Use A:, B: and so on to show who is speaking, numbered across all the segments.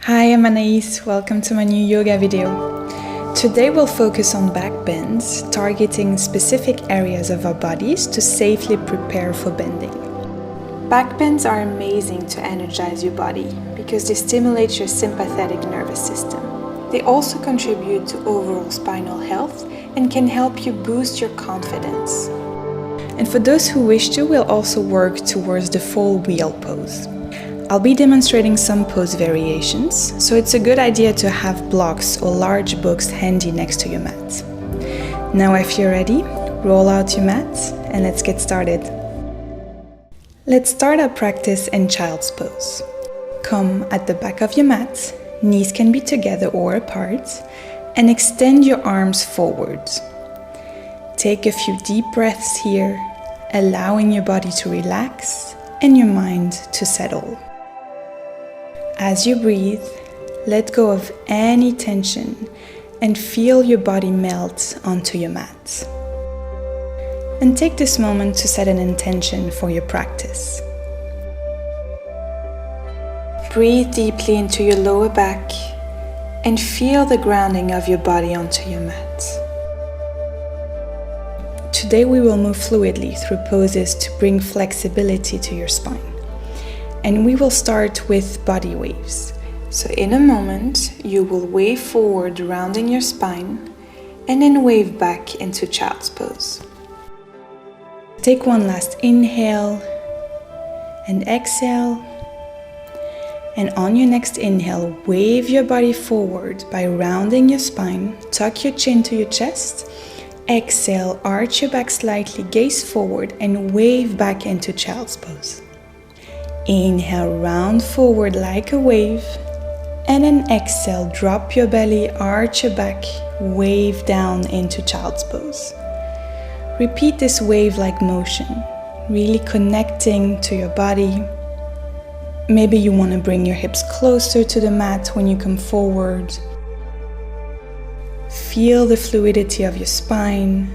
A: Hi, I'm Anaïs. Welcome to my new yoga video. Today we'll focus on backbends, targeting specific areas of our bodies to safely prepare for bending. Backbends are amazing to energize your body because they stimulate your sympathetic nervous system. They also contribute to overall spinal health and can help you boost your confidence. And for those who wish to, we'll also work towards the full wheel pose. I'll be demonstrating some pose variations, so it's a good idea to have blocks or large books handy next to your mat. Now if you're ready, roll out your mat and let's get started. Let's start our practice in child's pose. Come at the back of your mat, knees can be together or apart, and extend your arms forward. Take a few deep breaths here, allowing your body to relax and your mind to settle. As you breathe, let go of any tension and feel your body melt onto your mat. And take this moment to set an intention for your practice. Breathe deeply into your lower back and feel the grounding of your body onto your mat. Today we will move fluidly through poses to bring flexibility to your spine. And we will start with body waves. So in a moment, you will wave forward, rounding your spine, and then wave back into child's pose. Take one last inhale and exhale. And on your next inhale, wave your body forward by rounding your spine, tuck your chin to your chest. Exhale, arch your back slightly, gaze forward, and wave back into child's pose. Inhale, round forward like a wave, and then exhale, drop your belly, arch your back, wave down into child's pose. Repeat this wave-like motion, really connecting to your body. Maybe you want to bring your hips closer to the mat when you come forward. Feel the fluidity of your spine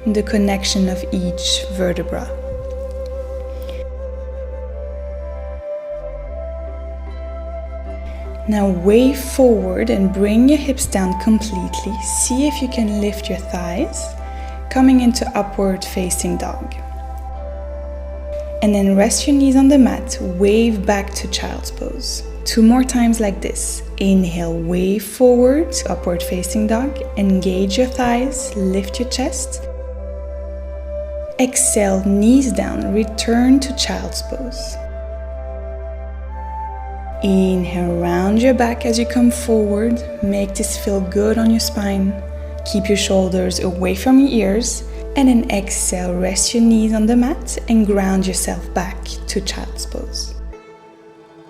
A: and the connection of each vertebra. Now wave forward and bring your hips down completely. See if you can lift your thighs, coming into upward facing dog. And then rest your knees on the mat, wave back to child's pose. 2 more times like this. Inhale, wave forward, upward facing dog. Engage your thighs, lift your chest. Exhale, knees down, return to child's pose. Inhale, round your back as you come forward. Make this feel good on your spine. Keep your shoulders away from your ears. And then exhale, rest your knees on the mat and ground yourself back to child's pose.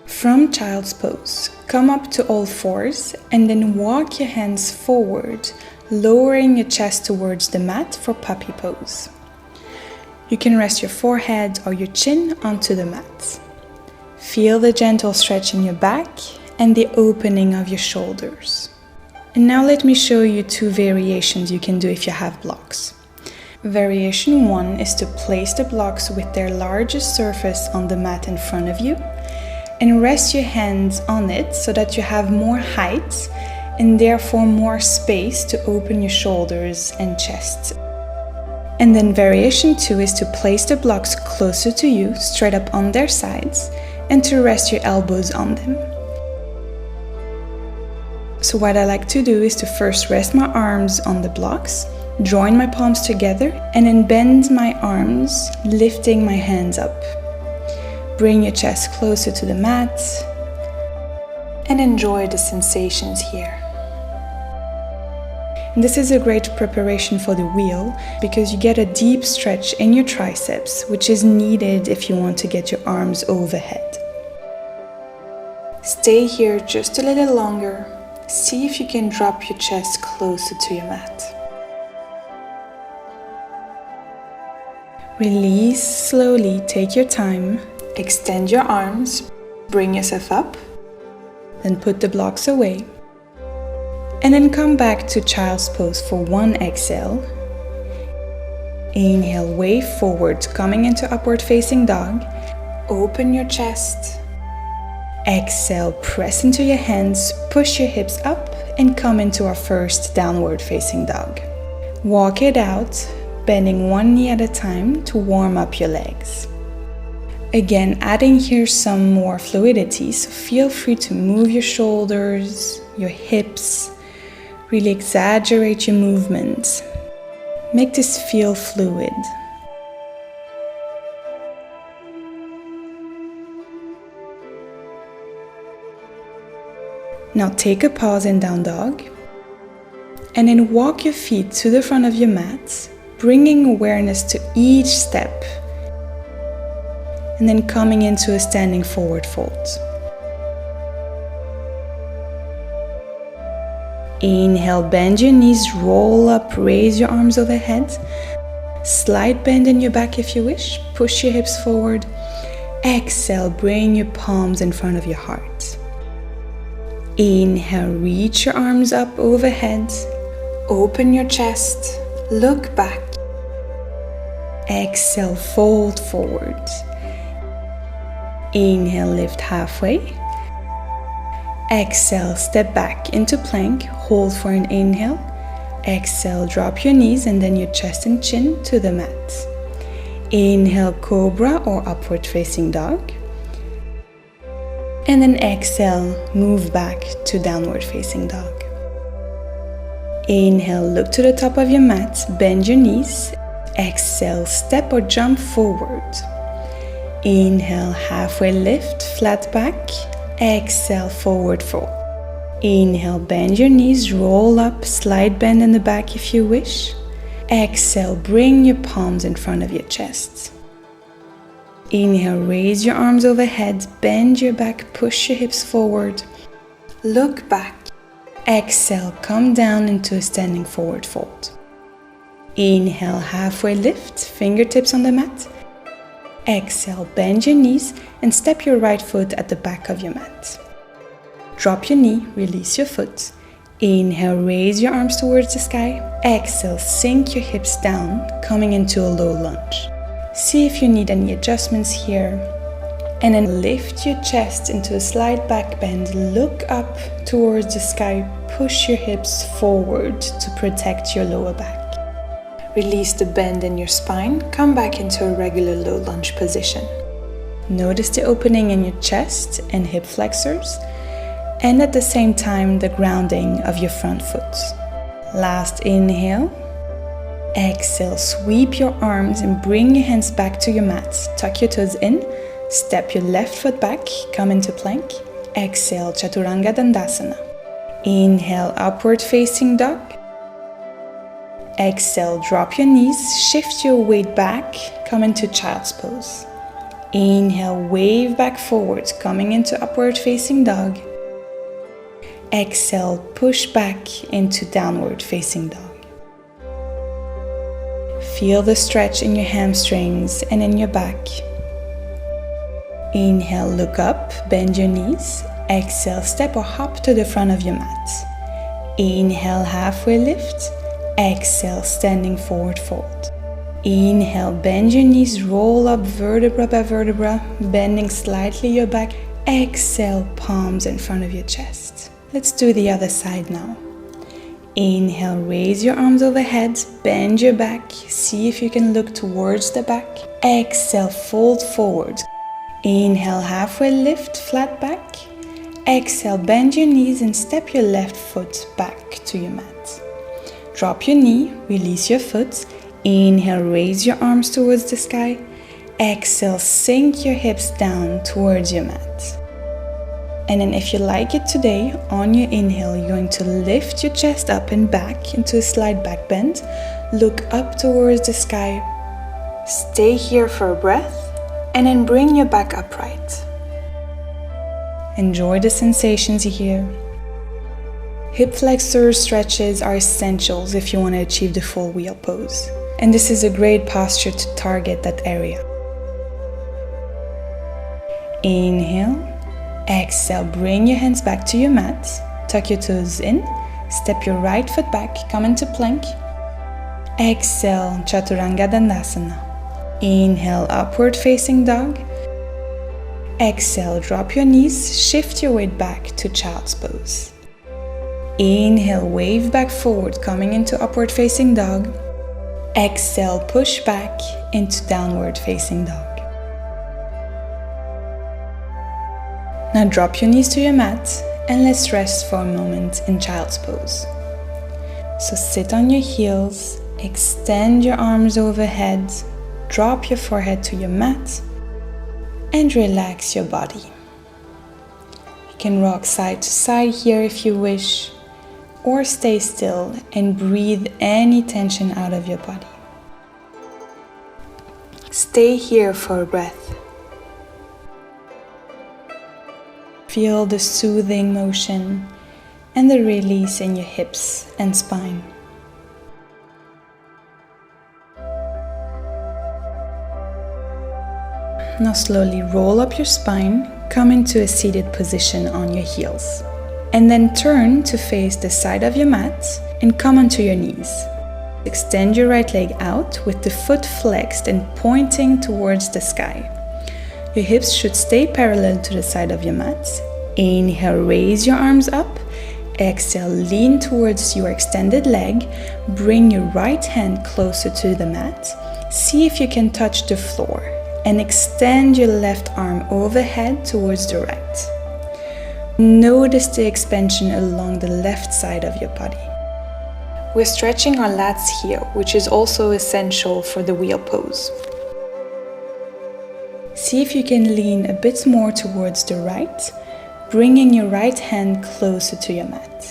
A: From child's pose, come up to all fours and then walk your hands forward, lowering your chest towards the mat for puppy pose. You can rest your forehead or your chin onto the mat. Feel the gentle stretch in your back and the opening of your shoulders. And now let me show you 2 variations you can do if you have blocks. Variation 1 is to place the blocks with their largest surface on the mat in front of you and rest your hands on it so that you have more height and therefore more space to open your shoulders and chest. And then variation 2 is to place the blocks closer to you, straight up on their sides, and to rest your elbows on them. So what I like to do is to first rest my arms on the blocks, join my palms together, and then bend my arms, lifting my hands up. Bring your chest closer to the mat and enjoy the sensations here. And this is a great preparation for the wheel because you get a deep stretch in your triceps, which is needed if you want to get your arms overhead. Stay here just a little longer. See if you can drop your chest closer to your mat. Release slowly, take your time. Extend your arms, bring yourself up, then put the blocks away. And then come back to child's pose for 1 exhale. Inhale, wave forward, coming into upward facing dog. Open your chest. Exhale, press into your hands, push your hips up and come into our first downward facing dog. Walk it out, bending one knee at a time to warm up your legs. Again, adding here some more fluidity, so feel free to move your shoulders, your hips, really exaggerate your movements. Make this feel fluid. Now take a pause in down dog, and then walk your feet to the front of your mat, bringing awareness to each step, and then coming into a standing forward fold. Inhale, bend your knees, roll up, raise your arms overhead. Slight bend in your back if you wish, push your hips forward. Exhale, bring your palms in front of your heart. Inhale, reach your arms up overhead, open your chest, look back. Exhale, fold forward. Inhale, lift halfway. Exhale, step back into plank, hold for an inhale. Exhale, drop your knees and then your chest and chin to the mat. Inhale, cobra or upward facing dog. And then exhale, move back to downward facing dog. Inhale, look to the top of your mat, bend your knees. Exhale, step or jump forward. Inhale, halfway lift, flat back. Exhale, forward fold. Inhale, bend your knees, roll up, slight bend in the back if you wish. Exhale, bring your palms in front of your chest. Inhale, raise your arms overhead, bend your back, push your hips forward. Look back. Exhale, come down into a standing forward fold. Inhale, halfway lift, fingertips on the mat. Exhale, bend your knees and step your right foot at the back of your mat. Drop your knee, release your foot. Inhale, raise your arms towards the sky. Exhale, sink your hips down, coming into a low lunge. See if you need any adjustments here. And then lift your chest into a slight back bend. Look up towards the sky. Push your hips forward to protect your lower back. Release the bend in your spine. Come back into a regular low lunge position. Notice the opening in your chest and hip flexors, and at the same time the grounding of your front foot. Last inhale. Exhale, sweep your arms and bring your hands back to your mat. Tuck your toes in, step your left foot back, come into plank. Exhale, Chaturanga Dandasana. Inhale, upward facing dog. Exhale, drop your knees, shift your weight back, come into child's pose. Inhale, wave back forwards, coming into upward facing dog. Exhale, push back into downward facing dog. Feel the stretch in your hamstrings and in your back. Inhale, look up, bend your knees. Exhale, step or hop to the front of your mat. Inhale, halfway lift. Exhale, standing forward fold. Inhale, bend your knees, roll up vertebra by vertebra, bending slightly your back. Exhale, palms in front of your chest. Let's do the other side now. Inhale, raise your arms overhead, bend your back, see if you can look towards the back. Exhale, fold forward. Inhale, halfway lift, flat back. Exhale, bend your knees and step your left foot back to your mat. Drop your knee, release your foot. Inhale, raise your arms towards the sky. Exhale, sink your hips down towards your mat. And then if you like it today, on your inhale, you're going to lift your chest up and back into a slight back bend. Look up towards the sky. Stay here for a breath and then bring your back upright. Enjoy the sensations here. Hip flexor stretches are essentials if you want to achieve the full wheel pose. And this is a great posture to target that area. Inhale. Exhale, bring your hands back to your mat. Tuck your toes in. Step your right foot back, come into plank. Exhale, Chaturanga Dandasana. Inhale, upward facing dog. Exhale, drop your knees, shift your weight back to child's pose. Inhale, wave back forward, coming into upward facing dog. Exhale, push back into downward facing dog. Now drop your knees to your mat and let's rest for a moment in child's pose. So sit on your heels, extend your arms overhead, drop your forehead to your mat and relax your body. You can rock side to side here if you wish, or stay still and breathe any tension out of your body. Stay here for a breath. Feel the soothing motion and the release in your hips and spine. Now slowly roll up your spine, come into a seated position on your heels. And then turn to face the side of your mat and come onto your knees. Extend your right leg out with the foot flexed and pointing towards the sky. Your hips should stay parallel to the side of your mat. Inhale, raise your arms up. Exhale, lean towards your extended leg. Bring your right hand closer to the mat. See if you can touch the floor. And extend your left arm overhead towards the right. Notice the expansion along the left side of your body. We're stretching our lats here, which is also essential for the wheel pose. See if you can lean a bit more towards the right, bringing your right hand closer to your mat.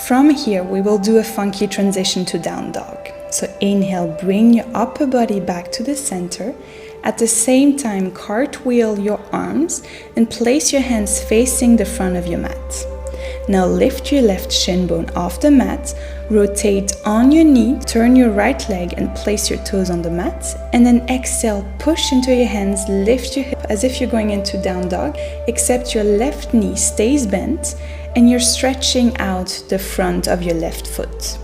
A: From here, we will do a funky transition to down dog. So inhale, bring your upper body back to the center. At the same time, cartwheel your arms and place your hands facing the front of your mat. Now lift your left shin bone off the mat, rotate on your knee, turn your right leg and place your toes on the mat, and then exhale, push into your hands, lift your hip as if you're going into down dog, except your left knee stays bent and you're stretching out the front of your left foot.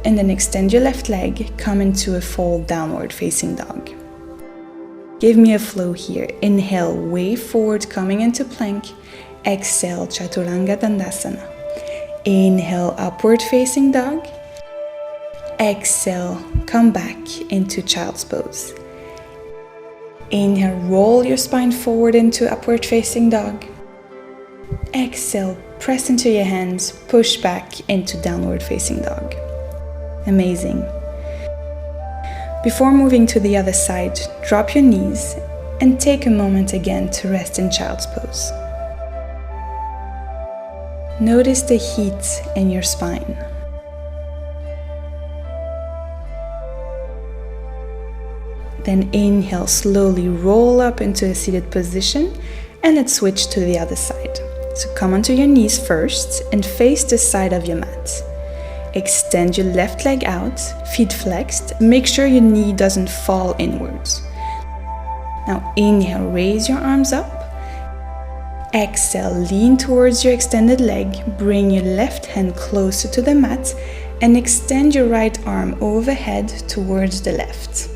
A: And then extend your left leg, come into a full downward facing dog. Give me a flow here. Inhale, wave forward, coming into plank. Exhale, Chaturanga Dandasana. Inhale, upward facing dog. Exhale, come back into child's pose. Inhale, roll your spine forward into upward facing dog. Exhale, press into your hands, push back into downward facing dog. Amazing. Before moving to the other side, drop your knees and take a moment again to rest in child's pose. Notice the heat in your spine. Then inhale, slowly roll up into a seated position and let's switch to the other side. So come onto your knees first and face the side of your mat. Extend your left leg out, feet flexed. Make sure your knee doesn't fall inwards. Now inhale, raise your arms up. Exhale, lean towards your extended leg. Bring your left hand closer to the mat and extend your right arm overhead towards the left.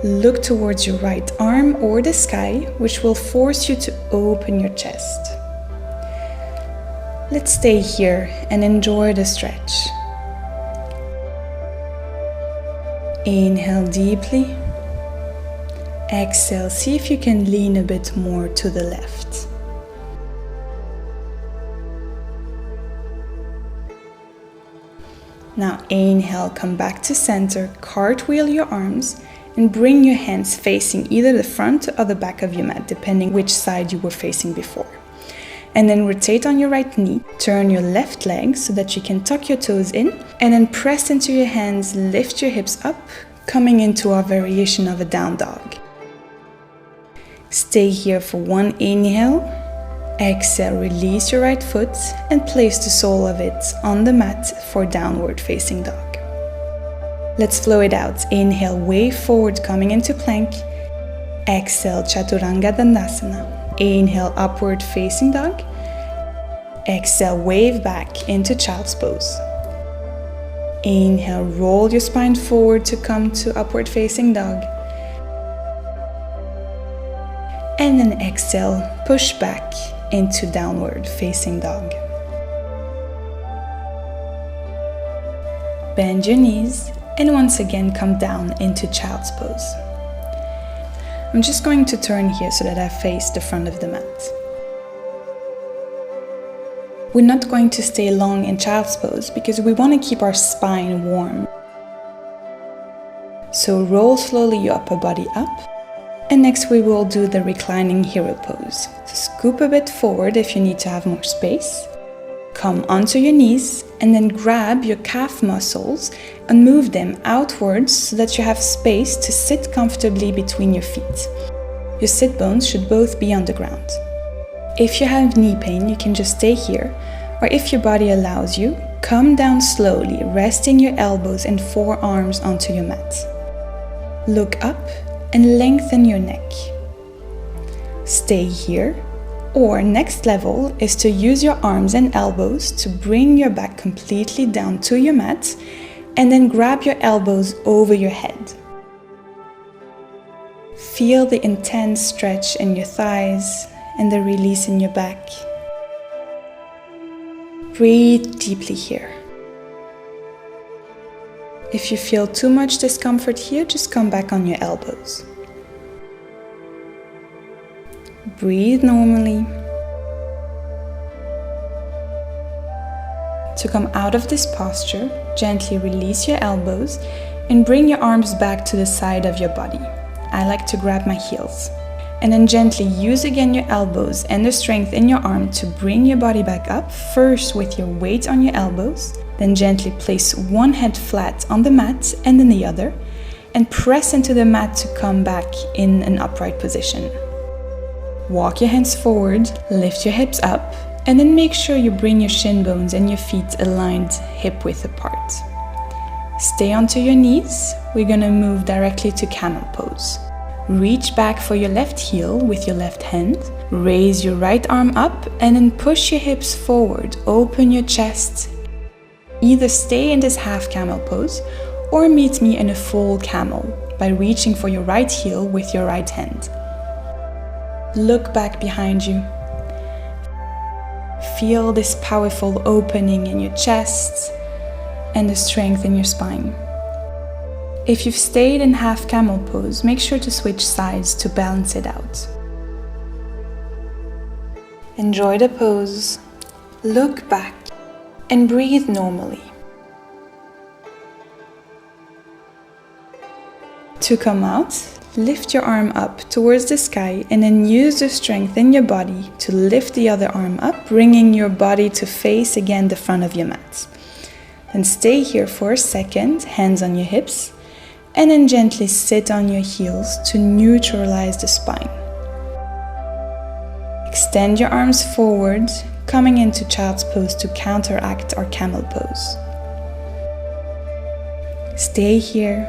A: Look towards your right arm or the sky, which will force you to open your chest. Let's stay here and enjoy the stretch. Inhale deeply. Exhale, see if you can lean a bit more to the left. Now inhale, come back to center, cartwheel your arms and bring your hands facing either the front or the back of your mat, depending which side you were facing before. And then rotate on your right knee, turn your left leg so that you can tuck your toes in, and then press into your hands, lift your hips up, coming into our variation of a down dog. Stay here for one inhale. Exhale, release your right foot and place the sole of it on the mat for downward facing dog. Let's flow it out. Inhale, wave forward, coming into plank. Exhale, Chaturanga Dandasana. Inhale, upward facing dog. Exhale, wave back into child's pose. Inhale, roll your spine forward to come to upward facing dog. And then exhale, push back into downward facing dog. Bend your knees and once again come down into child's pose. I'm just going to turn here so that I face the front of the mat. We're not going to stay long in child's pose because we want to keep our spine warm. So roll slowly your upper body up. And next we will do the reclining hero pose. So scoop a bit forward if you need to have more space. Come onto your knees and then grab your calf muscles and move them outwards so that you have space to sit comfortably between your feet. Your sit bones should both be on the ground. If you have knee pain, you can just stay here, or if your body allows you, come down slowly, resting your elbows and forearms onto your mat. Look up and lengthen your neck. Stay here, or next level is to use your arms and elbows to bring your back completely down to your mat and then grab your elbows over your head. Feel the intense stretch in your thighs and the release in your back. Breathe deeply here. If you feel too much discomfort here, just come back on your elbows. Breathe normally. To come out of this posture, gently release your elbows and bring your arms back to the side of your body. I like to grab my heels. And then gently use again your elbows and the strength in your arm to bring your body back up, first with your weight on your elbows, then gently place one head flat on the mat and then the other, and press into the mat to come back in an upright position. Walk your hands forward, lift your hips up, and then make sure you bring your shin bones and your feet aligned hip width apart. Stay onto your knees. We're gonna move directly to camel pose. Reach back for your left heel with your left hand. Raise your right arm up and then push your hips forward. Open your chest. Either stay in this half camel pose or meet me in a full camel by reaching for your right heel with your right hand. Look back behind you. Feel this powerful opening in your chest and the strength in your spine. If you've stayed in half camel pose, make sure to switch sides to balance it out. Enjoy the pose, look back, and breathe normally. To come out, lift your arm up towards the sky and then use the strength in your body to lift the other arm up, bringing your body to face again the front of your mat. Then stay here for a second, hands on your hips, and then gently sit on your heels to neutralize the spine. Extend your arms forward, coming into child's pose to counteract our camel pose. Stay here.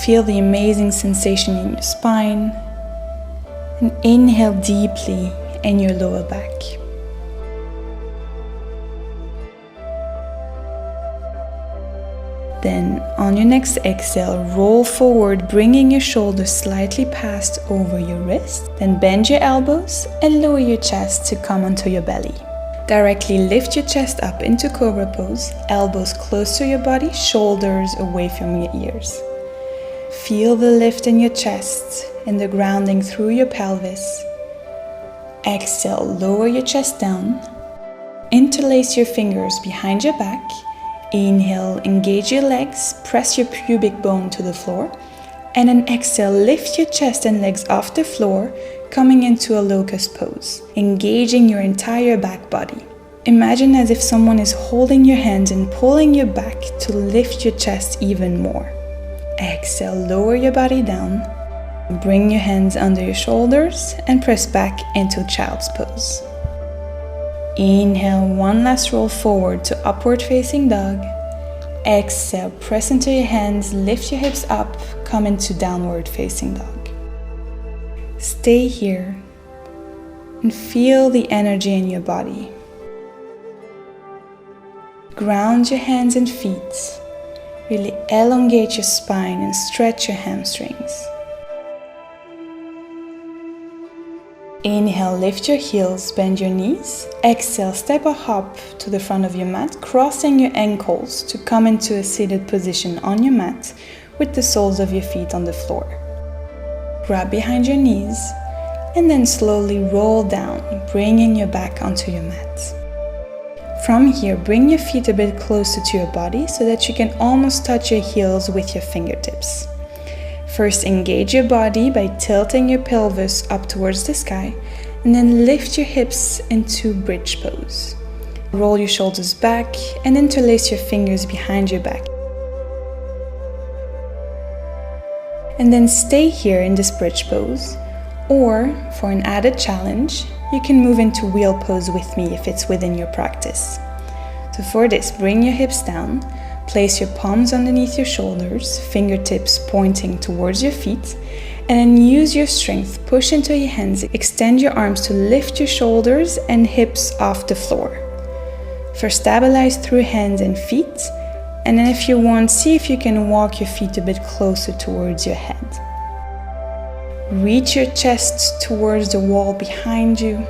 A: Feel the amazing sensation in your spine, and inhale deeply in your lower back. Then, on your next exhale, roll forward, bringing your shoulders slightly past over your wrist. Then bend your elbows and lower your chest to come onto your belly. Directly lift your chest up into cobra pose, elbows close to your body, shoulders away from your ears. Feel the lift in your chest and the grounding through your pelvis. Exhale, lower your chest down. Interlace your fingers behind your back. Inhale, engage your legs, press your pubic bone to the floor. And then exhale, lift your chest and legs off the floor, coming into a locust pose, engaging your entire back body. Imagine as if someone is holding your hands and pulling you back to lift your chest even more. Exhale, lower your body down. Bring your hands under your shoulders and press back into child's pose. Inhale, one last roll forward to upward facing dog. Exhale, press into your hands, lift your hips up, come into downward facing dog. Stay here and feel the energy in your body. Ground your hands and feet. Really elongate your spine and stretch your hamstrings. Inhale, lift your heels, bend your knees. Exhale, step or hop to the front of your mat, crossing your ankles to come into a seated position on your mat with the soles of your feet on the floor. Grab behind your knees and then slowly roll down, bringing your back onto your mat. From here, bring your feet a bit closer to your body so that you can almost touch your heels with your fingertips. First, engage your body by tilting your pelvis up towards the sky, and then lift your hips into bridge pose. Roll your shoulders back and interlace your fingers behind your back. And then stay here in this bridge pose, or for an added challenge, you can move into wheel pose with me if it's within your practice. So for this, bring your hips down. Place your palms underneath your shoulders, fingertips pointing towards your feet, and then use your strength, push into your hands, extend your arms to lift your shoulders and hips off the floor. First, stabilize through hands and feet, and then if you want, see if you can walk your feet a bit closer towards your head. Reach your chest towards the wall behind you.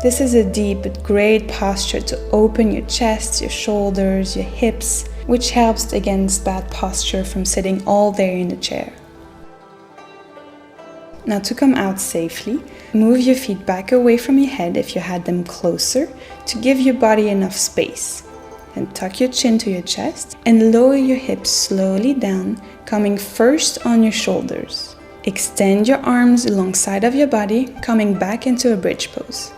A: This is a deep but great posture to open your chest, your shoulders, your hips, which helps against bad posture from sitting all day in the chair. Now to come out safely, move your feet back away from your head if you had them closer to give your body enough space. And tuck your chin to your chest and lower your hips slowly down, coming first on your shoulders. Extend your arms alongside of your body, coming back into a bridge pose.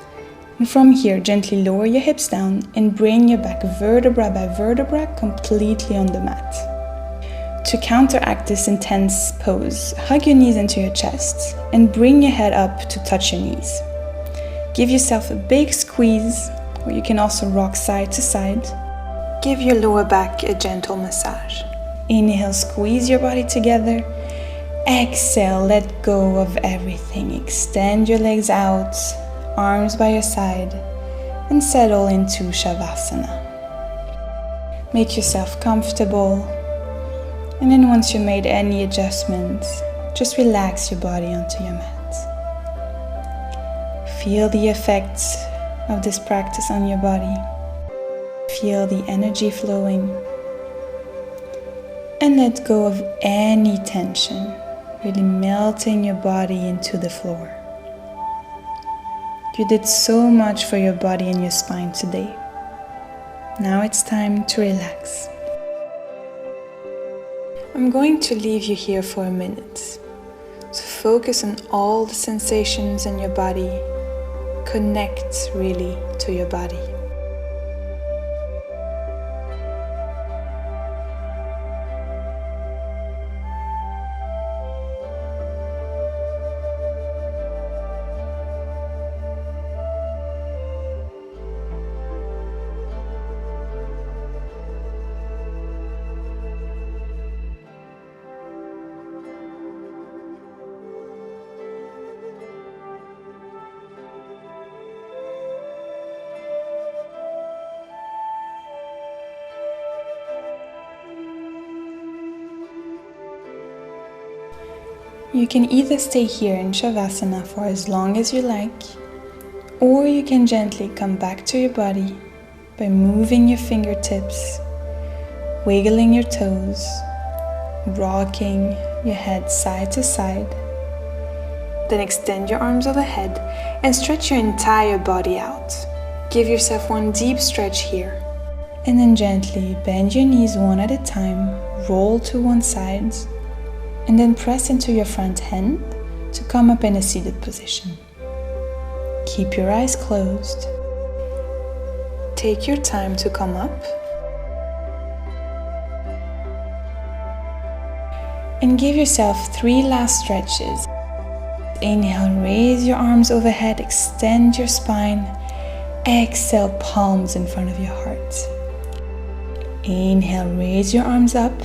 A: And from here, gently lower your hips down and bring your back vertebra by vertebra completely on the mat. To counteract this intense pose, hug your knees into your chest and bring your head up to touch your knees. Give yourself a big squeeze, or you can also rock side to side. Give your lower back a gentle massage. Inhale, squeeze your body together. Exhale, let go of everything. Extend your legs out, arms by your side, and settle into shavasana. Make yourself comfortable, and then once you made any adjustments, just relax your body onto your mat. Feel the effects of this practice on your body. Feel the energy flowing, and let go of any tension, really melting your body into the floor. You did so much for your body and your spine today. Now it's time to relax. I'm going to leave you here for a minute to focus on all the sensations in your body. Connect really to your body. You can either stay here in Shavasana for as long as you like, or you can gently come back to your body by moving your fingertips, wiggling your toes, rocking your head side to side. Then extend your arms overhead and stretch your entire body out. Give yourself one deep stretch here. And then gently bend your knees one at a time, roll to one side, and then press into your front hand to come up in a seated position. Keep your eyes closed. Take your time to come up. And give yourself 3 last stretches. Inhale, raise your arms overhead, extend your spine. Exhale, palms in front of your heart. Inhale, raise your arms up.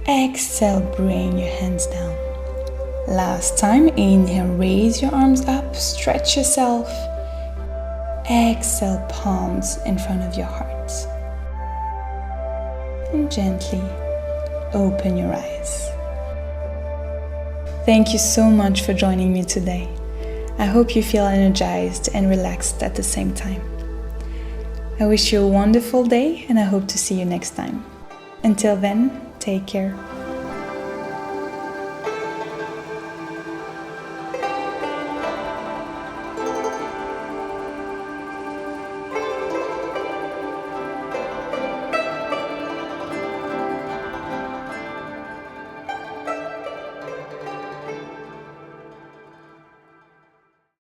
A: Exhale, bring your hands down. Last time, inhale, raise your arms up, stretch yourself. Exhale, palms in front of your heart. And gently open your eyes. Thank you so much for joining me today. I hope you feel energized and relaxed at the same time. I wish you a wonderful day and I hope to see you next time. Until then, take care.